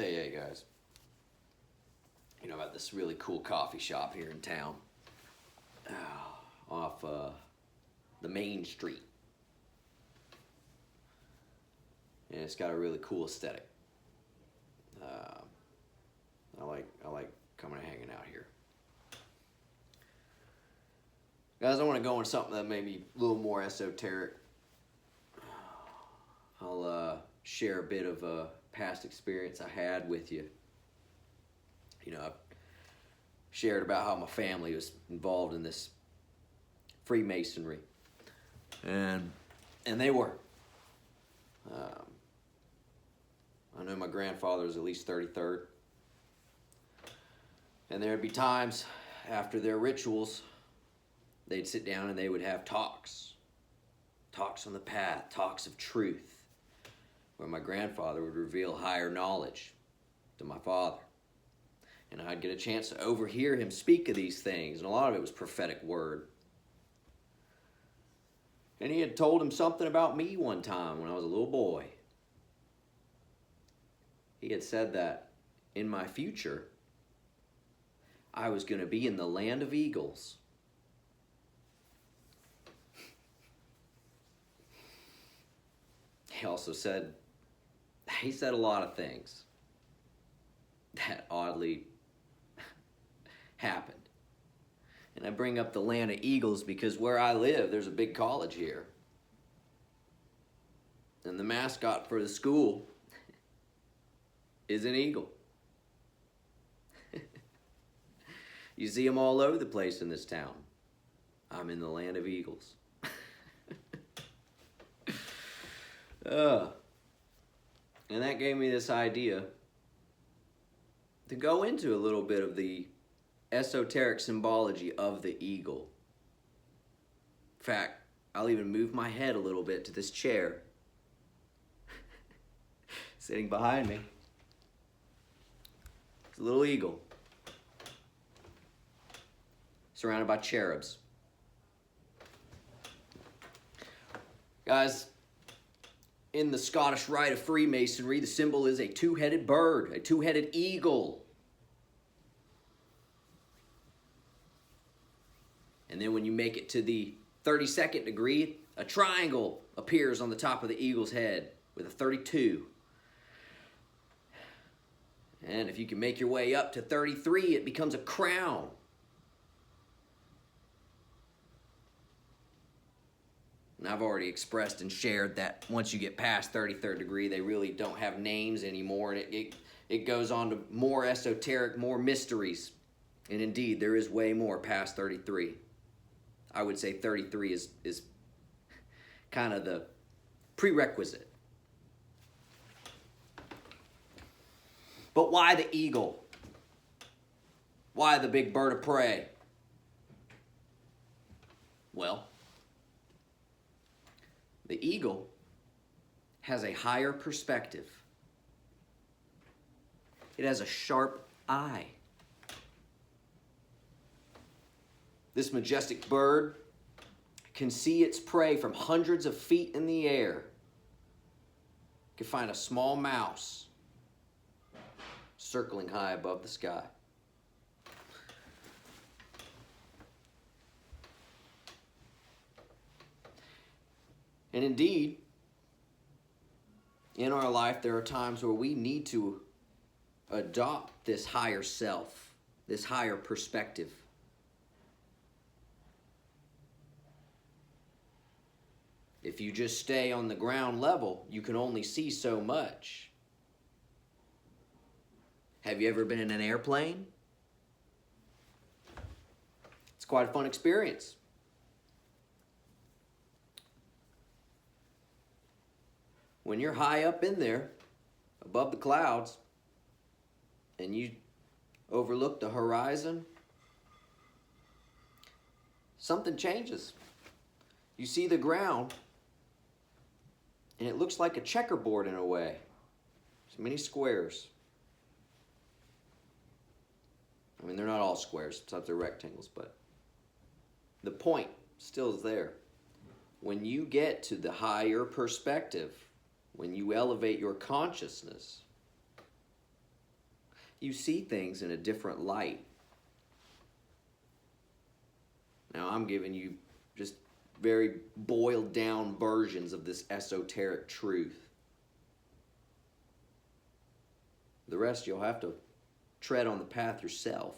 Hey guys. About this really cool coffee shop here in town, off the main street, and it's got a really cool aesthetic. Uh, I like coming and hanging out here, guys. I want to go into something that may be a little more esoteric. I'll share a bit of a past experience I had with you. I've shared about how my family was involved in this Freemasonry, and they were. I know my grandfather was at least 33rd, and there'd be times after their rituals, they'd sit down and they would have talks on the path, talks of truth, where my grandfather would reveal higher knowledge to my father. And I'd get a chance to overhear him speak of these things, and a lot of it was prophetic word. And he had told him something about me one time when I was a little boy. He had said that in my future, I was going to be in the land of eagles. He also said, he said a lot of things that oddly happened. And I bring up the land of eagles because where I live, there's a big college here. And the mascot for the school is an eagle. You see them all over the place in this town. I'm in the land of eagles. And that gave me this idea to go into a little bit of the esoteric symbology of the eagle. In fact, I'll even move my head a little bit to this chair sitting behind me. It's a little eagle surrounded by cherubs. Guys, in the Scottish Rite of Freemasonry, the symbol is a two-headed bird, a two-headed eagle. And then when you make it to the 32nd degree, a triangle appears on the top of the eagle's head with a 32. And if you can make your way up to 33, it becomes a crown. And I've already expressed and shared that once you get past 33rd degree, they really don't have names anymore. And it goes on to more esoteric, more mysteries. And indeed, there is way more past 33. I would say 33 is kind of the prerequisite. But why the eagle? Why the big bird of prey? Well, the eagle has a higher perspective. It has a sharp eye. This majestic bird can see its prey from hundreds of feet in the air. It can find a small mouse circling high above the sky. And indeed, in our life, there are times where we need to adopt this higher self, this higher perspective. If you just stay on the ground level, you can only see so much. Have you ever been in an airplane? It's quite a fun experience. When you're high up in there, above the clouds, and you overlook the horizon, something changes. You see the ground, and it looks like a checkerboard in a way. There's many squares. I mean, they're not all squares, sometimes they're rectangles, but the point still is there. When you get to the higher perspective, when you elevate your consciousness, you see things in a different light. Now, I'm giving you just very boiled down versions of this esoteric truth. The rest you'll have to tread on the path yourself.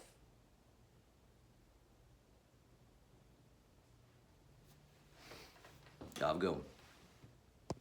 I'm going.